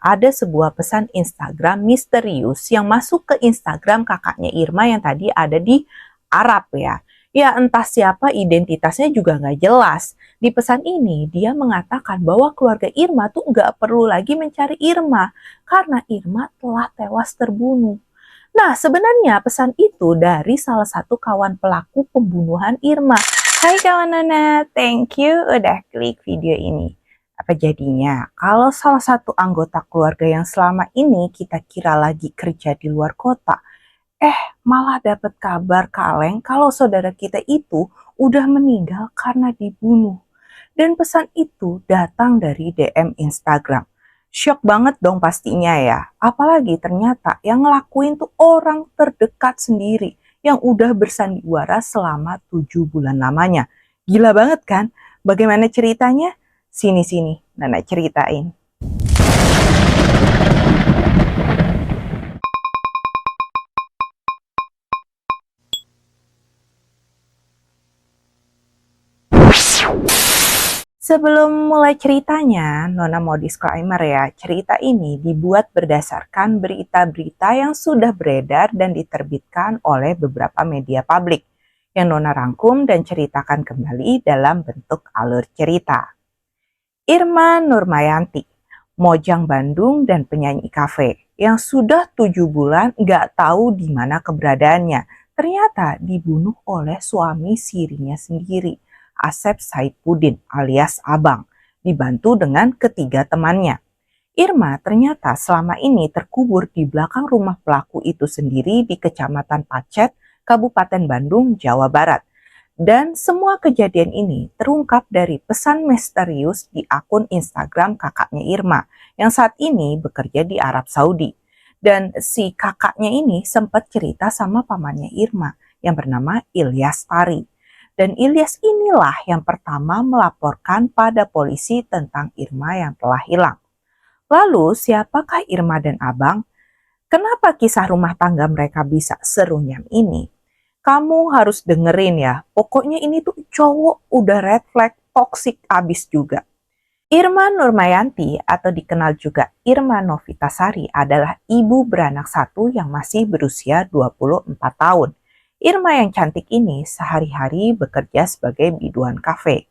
ada sebuah pesan Instagram misterius yang masuk ke Instagram kakaknya Irma yang tadi ada di Arab ya. Ya entah siapa identitasnya juga nggak jelas. Di pesan ini dia mengatakan bahwa keluarga Irma tuh nggak perlu lagi mencari Irma karena Irma telah tewas terbunuh. Nah sebenarnya pesan itu dari salah satu kawan pelaku pembunuhan Irma. Hai kawan Nana, thank you udah klik video ini. Apa jadinya kalau salah satu anggota keluarga yang selama ini kita kira lagi kerja di luar kota, malah dapat kabar kaleng kalau saudara kita itu udah meninggal karena dibunuh. Dan pesan itu datang dari DM Instagram. Syok banget dong pastinya ya. Apalagi ternyata yang ngelakuin tuh orang terdekat sendiri yang udah bersandiwara selama 7 bulan lamanya. Gila banget kan? Bagaimana ceritanya? Sini-sini, Nana ceritain. Sebelum mulai ceritanya, Nona mau disclaimer ya, cerita ini dibuat berdasarkan berita-berita yang sudah beredar dan diterbitkan oleh beberapa media publik yang Nona rangkum dan ceritakan kembali dalam bentuk alur cerita. Irma Nurmayanti, Mojang Bandung dan penyanyi kafe yang sudah 7 bulan nggak tahu di mana keberadaannya, ternyata dibunuh oleh suami sirinya sendiri, Asep Saipuddin alias Abang, dibantu dengan ketiga temannya. Irma ternyata selama ini terkubur di belakang rumah pelaku itu sendiri di Kecamatan Pacet, Kabupaten Bandung, Jawa Barat. Dan semua kejadian ini terungkap dari pesan misterius di akun Instagram kakaknya Irma yang saat ini bekerja di Arab Saudi. Dan si kakaknya ini sempat cerita sama pamannya Irma yang bernama Ilyas Tari. Dan Ilyas inilah yang pertama melaporkan pada polisi tentang Irma yang telah hilang. Lalu siapakah Irma dan Abang? Kenapa kisah rumah tangga mereka bisa serunyam ini? Kamu harus dengerin ya, pokoknya ini tuh cowok udah red flag, toxic abis juga. Irma Nurmayanti atau dikenal juga Irma Novitasari adalah ibu beranak satu yang masih berusia 24 tahun. Irma yang cantik ini sehari-hari bekerja sebagai biduan kafe.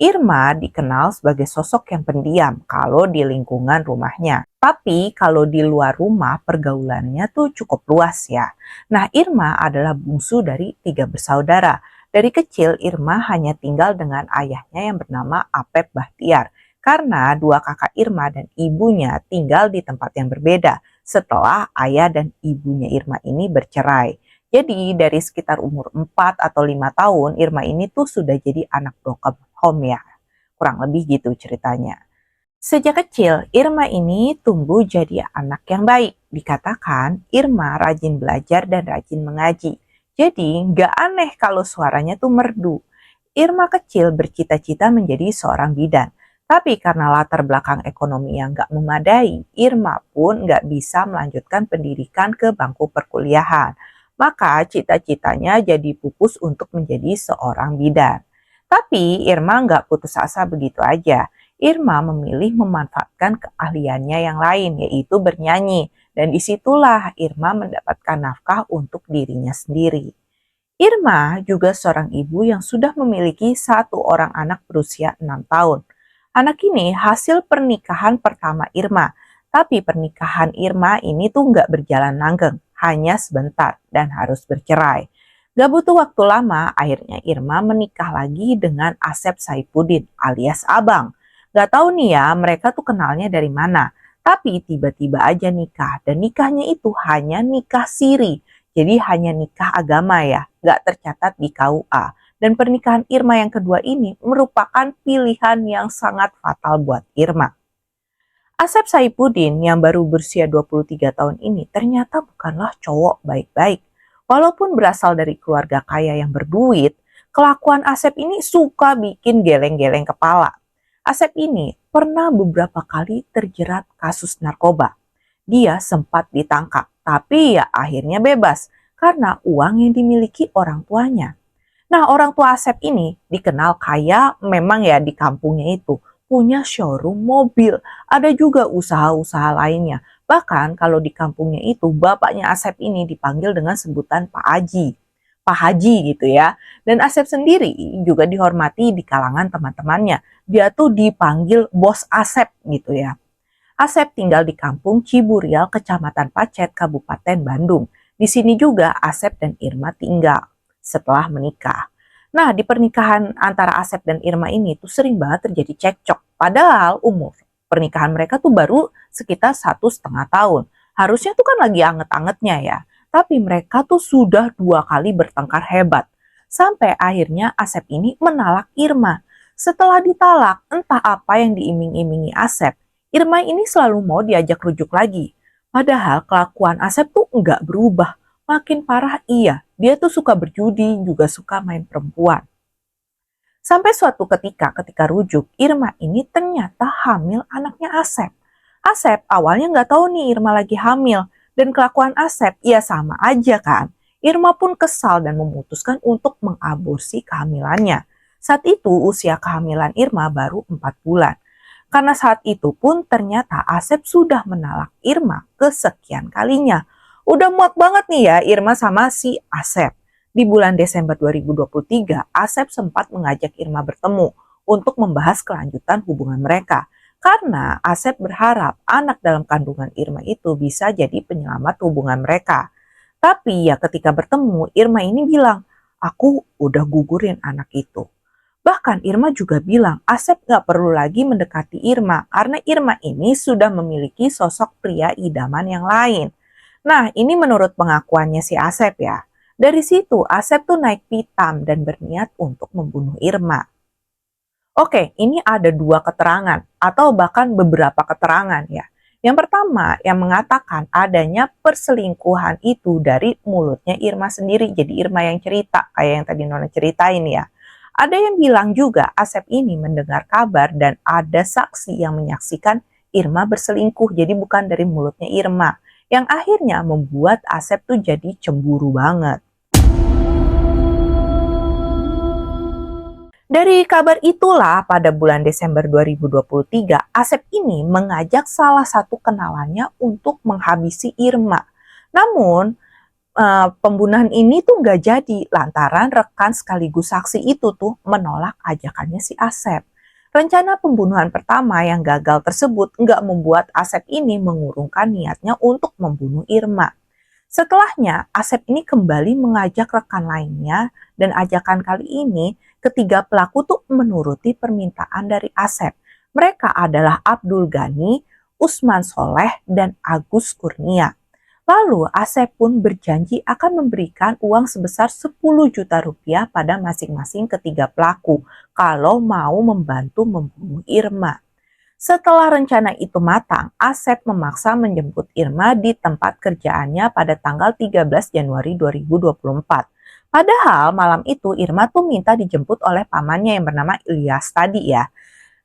Irma dikenal sebagai sosok yang pendiam kalau di lingkungan rumahnya. Tapi kalau di luar rumah pergaulannya tuh cukup luas ya. Nah Irma adalah bungsu dari 3 bersaudara. Dari kecil Irma hanya tinggal dengan ayahnya yang bernama Apep Bahtiar. Karena dua kakak Irma dan ibunya tinggal di tempat yang berbeda setelah ayah dan ibunya Irma ini bercerai. Jadi dari sekitar umur 4 atau 5 tahun Irma ini tuh sudah jadi anak broken home ya. Kurang lebih gitu ceritanya. Sejak kecil Irma ini tumbuh jadi anak yang baik. Dikatakan Irma rajin belajar dan rajin mengaji. Jadi nggak aneh kalau suaranya tuh merdu. Irma kecil bercita-cita menjadi seorang bidan. Tapi karena latar belakang ekonomi yang nggak memadai, Irma pun nggak bisa melanjutkan pendidikan ke bangku perkuliahan. Maka cita-citanya jadi pupus untuk menjadi seorang bidan. Tapi Irma nggak putus asa begitu aja. Irma memilih memanfaatkan keahliannya yang lain, yaitu bernyanyi. Dan disitulah Irma mendapatkan nafkah untuk dirinya sendiri. Irma juga seorang ibu yang sudah memiliki satu orang anak berusia 6 tahun. Anak ini hasil pernikahan pertama Irma. Tapi pernikahan Irma ini tuh nggak berjalan langgeng, hanya sebentar dan harus bercerai. Gak butuh waktu lama, akhirnya Irma menikah lagi dengan Asep Saipuddin alias Abang. Gak tahu nih ya, mereka tuh kenalnya dari mana. Tapi tiba-tiba aja nikah, dan nikahnya itu hanya nikah siri. Jadi hanya nikah agama ya, gak tercatat di KUA. Dan pernikahan Irma yang kedua ini merupakan pilihan yang sangat fatal buat Irma. Asep Saipuddin yang baru berusia 23 tahun ini ternyata bukanlah cowok baik-baik. Walaupun berasal dari keluarga kaya yang berduit, kelakuan Asep ini suka bikin geleng-geleng kepala. Asep ini pernah beberapa kali terjerat kasus narkoba. Dia sempat ditangkap, tapi ya akhirnya bebas karena uang yang dimiliki orang tuanya. Nah, orang tua Asep ini dikenal kaya memang ya di kampungnya itu. punya showroom mobil, ada juga usaha-usaha lainnya. Bahkan kalau di kampungnya itu bapaknya Asep ini dipanggil dengan sebutan Pak Haji. Pak Haji gitu ya. Dan Asep sendiri juga dihormati di kalangan teman-temannya. Dia tuh dipanggil Bos Asep gitu ya. Asep tinggal di kampung Ciburial, Kecamatan Pacet, Kabupaten Bandung. Di sini juga Asep dan Irma tinggal setelah menikah. Nah, di pernikahan antara Asep dan Irma ini tuh sering banget terjadi cekcok. Padahal umur pernikahan mereka tuh baru sekitar 1,5 tahun. Harusnya tuh kan lagi anget-angetnya ya. Tapi mereka tuh sudah 2 kali bertengkar hebat. Sampai akhirnya Asep ini menalak Irma. Setelah ditalak, entah apa yang diiming-imingi Asep, Irma ini selalu mau diajak rujuk lagi. Padahal kelakuan Asep tuh nggak berubah. Makin parah iya, dia tuh suka berjudi, juga suka main perempuan. Sampai suatu ketika rujuk, Irma ini ternyata hamil anaknya Asep. Asep awalnya nggak tahu nih Irma lagi hamil, dan kelakuan Asep ya sama aja kan. Irma pun kesal dan memutuskan untuk mengaborsi kehamilannya. Saat itu usia kehamilan Irma baru 4 bulan. Karena saat itu pun ternyata Asep sudah menalak Irma kesekian kalinya. Udah muak banget nih ya Irma sama si Asep. Di bulan Desember 2023, Asep sempat mengajak Irma bertemu untuk membahas kelanjutan hubungan mereka. Karena Asep berharap anak dalam kandungan Irma itu bisa jadi penyelamat hubungan mereka. Tapi ya ketika bertemu, Irma ini bilang, aku udah gugurin anak itu. Bahkan Irma juga bilang Asep gak perlu lagi mendekati Irma karena Irma ini sudah memiliki sosok pria idaman yang lain. Nah, ini menurut pengakuannya si Asep ya. Dari situ Asep tuh naik pitam dan berniat untuk membunuh Irma. Oke, ini ada 2 keterangan atau bahkan beberapa keterangan ya. Yang pertama yang mengatakan adanya perselingkuhan itu dari mulutnya Irma sendiri. Jadi Irma yang cerita, kayak yang tadi Nona ceritain ya. Ada yang bilang juga Asep ini mendengar kabar dan ada saksi yang menyaksikan Irma berselingkuh. Jadi bukan dari mulutnya Irma. Yang akhirnya membuat Asep tuh jadi cemburu banget. Dari kabar itulah pada bulan Desember 2023, Asep ini mengajak salah satu kenalannya untuk menghabisi Irma. Namun, pembunuhan ini tuh nggak jadi lantaran rekan sekaligus saksi itu tuh menolak ajakannya si Asep. Rencana pembunuhan pertama yang gagal tersebut nggak membuat Asep ini mengurungkan niatnya untuk membunuh Irma. Setelahnya, Asep ini kembali mengajak rekan lainnya dan ajakan kali ini ketiga pelaku tuh menuruti permintaan dari Asep. Mereka adalah Abdul Ghani, Usman Soleh, dan Agus Kurnia. Lalu Asep pun berjanji akan memberikan uang sebesar 10 juta rupiah pada masing-masing ketiga pelaku kalau mau membantu membunuh Irma. Setelah rencana itu matang, Asep memaksa menjemput Irma di tempat kerjaannya pada tanggal 13 Januari 2024. Padahal malam itu Irma tuh minta dijemput oleh pamannya yang bernama Ilyas tadi ya.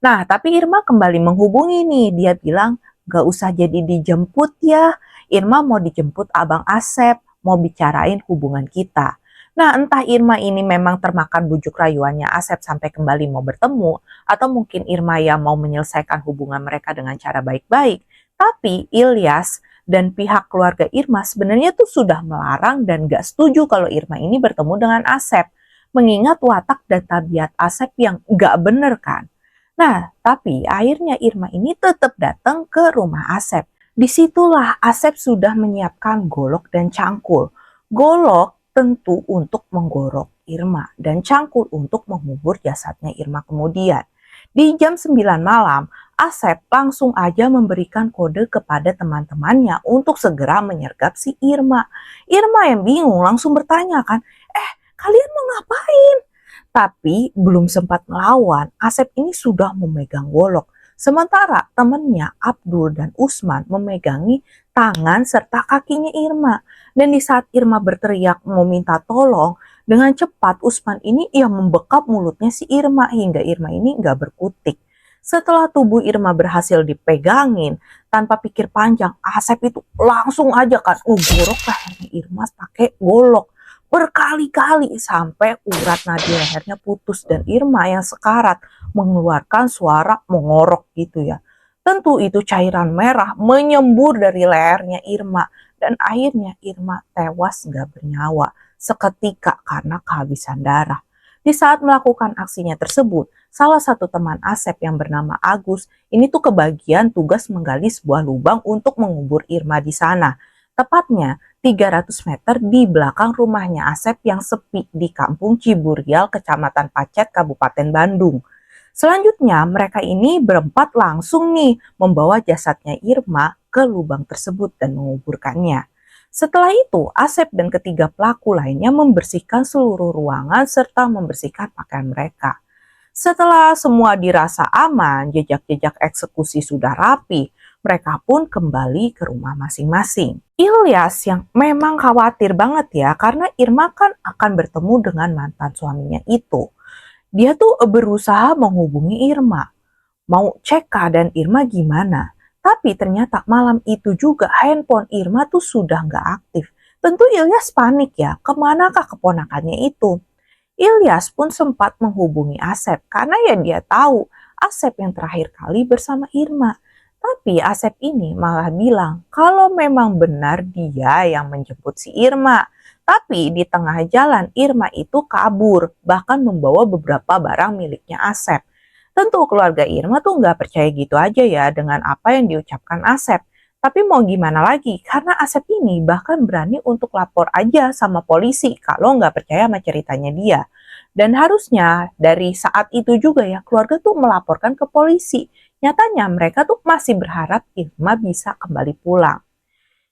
Nah, tapi Irma kembali menghubungi nih. Dia bilang, gak usah jadi dijemput ya. Irma mau dijemput Abang Asep, mau bicarain hubungan kita. Nah, entah Irma ini memang termakan bujuk rayuannya Asep sampai kembali mau bertemu, atau mungkin Irma yang mau menyelesaikan hubungan mereka dengan cara baik-baik. Tapi Ilyas dan pihak keluarga Irma sebenarnya tuh sudah melarang dan gak setuju kalau Irma ini bertemu dengan Asep. Mengingat watak dan tabiat Asep yang gak bener kan. Nah, tapi akhirnya Irma ini tetap datang ke rumah Asep. Disitulah Asep sudah menyiapkan golok dan cangkul. Golok tentu untuk menggorok Irma dan cangkul untuk mengubur jasadnya Irma kemudian. Di jam 9 malam, Asep langsung aja memberikan kode kepada teman-temannya untuk segera menyergap si Irma. Irma yang bingung langsung bertanya kan, kalian mau ngapain? Tapi belum sempat melawan, Asep ini sudah memegang golok. Sementara temannya Abdul dan Usman memegangi tangan serta kakinya Irma. Dan di saat Irma berteriak meminta tolong, dengan cepat Usman ini yang membekap mulutnya si Irma hingga Irma ini nggak berkutik. Setelah tubuh Irma berhasil dipegangin, tanpa pikir panjang, Asep itu langsung aja kan ngegorok lehernya Irma pakai golok. berkali-kali sampai urat nadi lehernya putus dan Irma yang sekarat mengeluarkan suara mengorok gitu ya. Tentu itu cairan merah menyembur dari lehernya Irma dan akhirnya Irma tewas gak bernyawa seketika karena kehabisan darah. Di saat melakukan aksinya tersebut, salah satu teman Asep yang bernama Agus ini tuh kebagian tugas menggali sebuah lubang untuk mengubur Irma di sana. Tepatnya 300 meter di belakang rumahnya Asep yang sepi di Kampung Ciburial, Kecamatan Pacet, Kabupaten Bandung. Selanjutnya mereka ini berempat langsung nih membawa jasadnya Irma ke lubang tersebut dan menguburkannya. Setelah itu, Asep dan ketiga pelaku lainnya membersihkan seluruh ruangan serta membersihkan pakaian mereka. Setelah semua dirasa aman, jejak-jejak eksekusi sudah rapi, mereka pun kembali ke rumah masing-masing. Ilyas yang memang khawatir banget ya, karena Irma kan akan bertemu dengan mantan suaminya itu. Dia tuh berusaha menghubungi Irma, mau cek keadaan Irma gimana. Tapi ternyata malam itu juga handphone Irma tuh sudah nggak aktif. Tentu Ilyas panik ya, kemanakah keponakannya itu? Ilyas pun sempat menghubungi Asep karena ya dia tahu Asep yang terakhir kali bersama Irma. Tapi Asep ini malah bilang kalau memang benar dia yang menjemput si Irma. Tapi di tengah jalan Irma itu kabur, bahkan membawa beberapa barang miliknya Asep. Tentu keluarga Irma tuh nggak percaya gitu aja ya dengan apa yang diucapkan Asep. Tapi mau gimana lagi, karena Asep ini bahkan berani untuk lapor aja sama polisi kalau nggak percaya sama ceritanya dia. Dan harusnya dari saat itu juga ya keluarga tuh melaporkan ke polisi. Nyatanya mereka tuh masih berharap Irma bisa kembali pulang.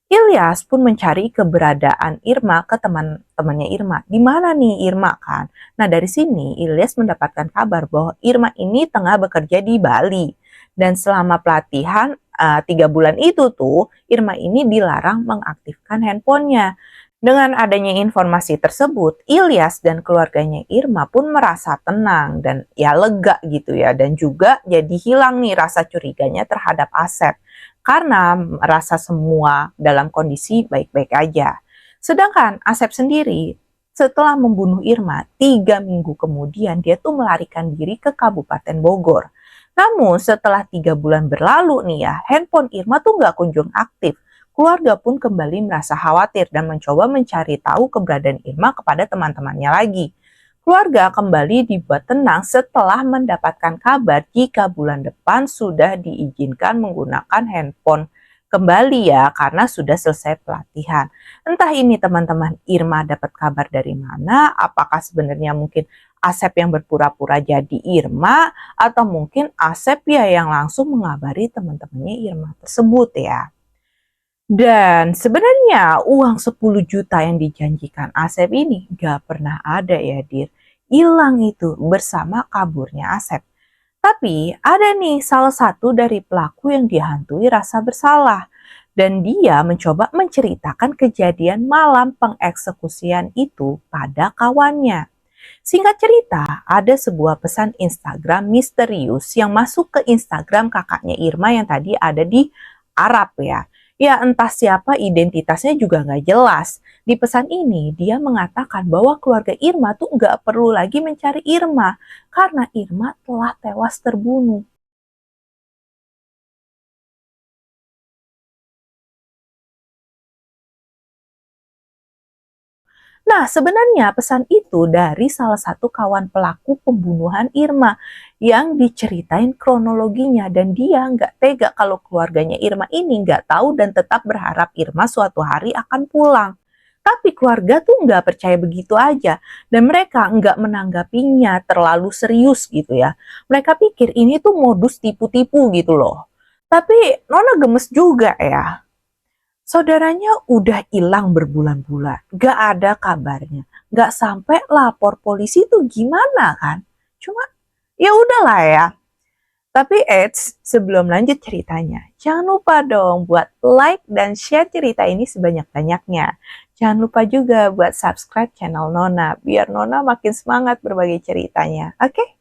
Ilyas pun mencari keberadaan Irma ke teman-temannya Irma. Di mana nih Irma kan? Nah dari sini Ilyas mendapatkan kabar bahwa Irma ini tengah bekerja di Bali. Dan selama pelatihan 3 bulan itu tuh Irma ini dilarang mengaktifkan handphonenya. Dengan adanya informasi tersebut, Ilyas dan keluarganya Irma pun merasa tenang dan ya lega gitu ya. Dan juga jadi hilang nih rasa curiganya terhadap Asep karena merasa semua dalam kondisi baik-baik aja. Sedangkan Asep sendiri setelah membunuh Irma, 3 minggu kemudian dia tuh melarikan diri ke Kabupaten Bogor. Namun setelah 3 bulan berlalu nih ya, handphone Irma tuh nggak kunjung aktif. Keluarga pun kembali merasa khawatir dan mencoba mencari tahu keberadaan Irma kepada teman-temannya lagi. Keluarga kembali dibuat tenang setelah mendapatkan kabar jika bulan depan sudah diizinkan menggunakan handphone kembali ya karena sudah selesai pelatihan. Entah ini teman-teman Irma dapat kabar dari mana, apakah sebenarnya mungkin Asep yang berpura-pura jadi Irma atau mungkin Asep ya yang langsung mengabari teman-temannya Irma tersebut ya. Dan sebenarnya uang 10 juta yang dijanjikan Asep ini gak pernah ada ya Dir. Hilang itu bersama kaburnya Asep. Tapi ada nih salah satu dari pelaku yang dihantui rasa bersalah. Dan dia mencoba menceritakan kejadian malam pengeksekusian itu pada kawannya. Singkat cerita, ada sebuah pesan Instagram misterius yang masuk ke Instagram kakaknya Irma yang tadi ada di Arab ya. Ya entah siapa identitasnya juga nggak jelas. Di pesan ini dia mengatakan bahwa keluarga Irma tuh nggak perlu lagi mencari Irma karena Irma telah tewas terbunuh. Nah, sebenarnya pesan itu dari salah satu kawan pelaku pembunuhan Irma yang diceritain kronologinya dan dia nggak tega kalau keluarganya Irma ini nggak tahu dan tetap berharap Irma suatu hari akan pulang. Tapi keluarga tuh nggak percaya begitu aja dan mereka nggak menanggapinya terlalu serius gitu ya. Mereka pikir ini tuh modus tipu-tipu gitu loh. Tapi Nona gemes juga ya. Saudaranya udah hilang berbulan-bulan, gak ada kabarnya, gak sampai lapor polisi tuh gimana kan? Cuma ya udahlah ya. Tapi sebelum lanjut ceritanya, jangan lupa dong buat like dan share cerita ini sebanyak-banyaknya. Jangan lupa juga buat subscribe channel Nona, biar Nona makin semangat berbagi ceritanya, oke?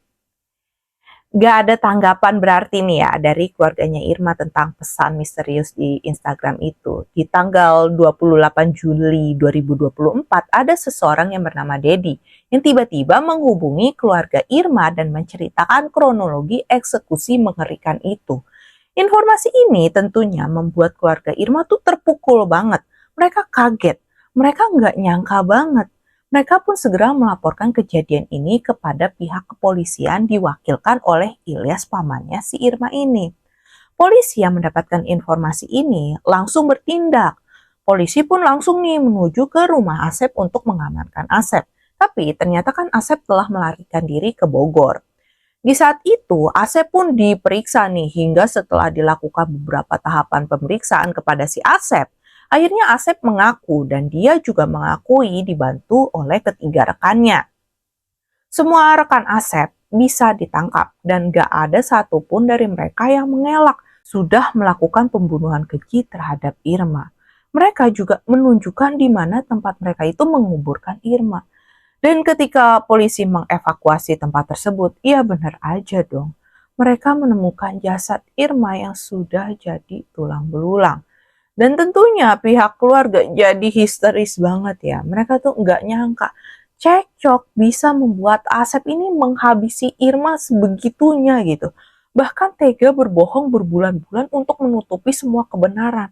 Gak ada tanggapan berarti nih ya dari keluarganya Irma tentang pesan misterius di Instagram itu. Di tanggal 28 Juli 2024 ada seseorang yang bernama Dedi yang tiba-tiba menghubungi keluarga Irma dan menceritakan kronologi eksekusi mengerikan itu. Informasi ini tentunya membuat keluarga Irma tuh terpukul banget. Mereka kaget, mereka nggak nyangka banget. Mereka pun segera melaporkan kejadian ini kepada pihak kepolisian diwakilkan oleh Ilyas pamannya si Irma ini. Polisi yang mendapatkan informasi ini langsung bertindak. Polisi pun langsung nih menuju ke rumah Asep untuk mengamankan Asep. Tapi ternyata kan Asep telah melarikan diri ke Bogor. Di saat itu, Asep pun diperiksa nih hingga setelah dilakukan beberapa tahapan pemeriksaan kepada si Asep. Akhirnya Asep mengaku dan dia juga mengakui dibantu oleh ketiga rekannya. Semua rekan Asep bisa ditangkap dan gak ada satupun dari mereka yang mengelak sudah melakukan pembunuhan keji terhadap Irma. Mereka juga menunjukkan di mana tempat mereka itu menguburkan Irma. Dan ketika polisi mengevakuasi tempat tersebut, iya benar aja dong. Mereka menemukan jasad Irma yang sudah jadi tulang belulang. Dan tentunya pihak keluarga jadi histeris banget ya. Mereka tuh nggak nyangka cekcok bisa membuat Asep ini menghabisi Irma sebegitunya gitu. Bahkan tega berbohong berbulan-bulan untuk menutupi semua kebenaran.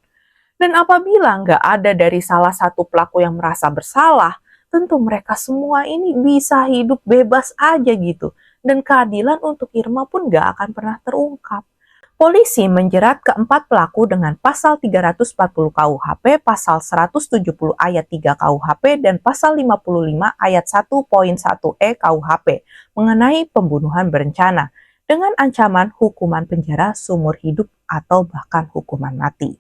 Dan apabila nggak ada dari salah satu pelaku yang merasa bersalah, tentu mereka semua ini bisa hidup bebas aja gitu. Dan keadilan untuk Irma pun nggak akan pernah terungkap. Polisi menjerat keempat pelaku dengan pasal 340 KUHP, pasal 170 ayat 3 KUHP, dan pasal 55 ayat 1.1 E KUHP mengenai pembunuhan berencana dengan ancaman hukuman penjara seumur hidup atau bahkan hukuman mati.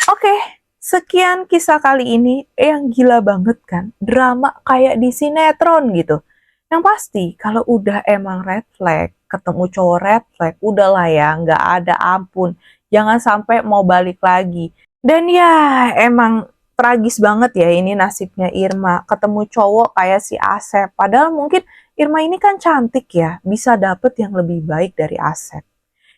Oke, sekian kisah kali ini yang gila banget kan, drama kayak di sinetron gitu. Yang pasti kalau udah emang red flag, ketemu cowok red flag, udahlah ya, nggak ada ampun. Jangan sampai mau balik lagi. Dan ya emang tragis banget ya ini nasibnya Irma. Ketemu cowok kayak si Asep. Padahal mungkin Irma ini kan cantik ya, bisa dapet yang lebih baik dari Asep.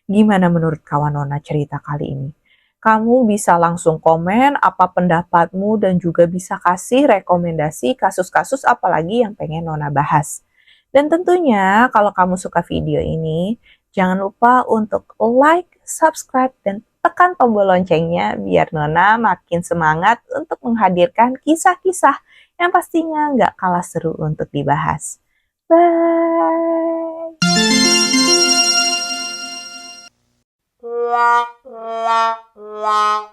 Gimana menurut kawan Nona cerita kali ini? Kamu bisa langsung komen apa pendapatmu dan juga bisa kasih rekomendasi kasus-kasus apalagi yang pengen Nona bahas. Dan tentunya kalau kamu suka video ini, jangan lupa untuk like, subscribe, dan tekan tombol loncengnya biar Nona makin semangat untuk menghadirkan kisah-kisah yang pastinya nggak kalah seru untuk dibahas. Bye! La la la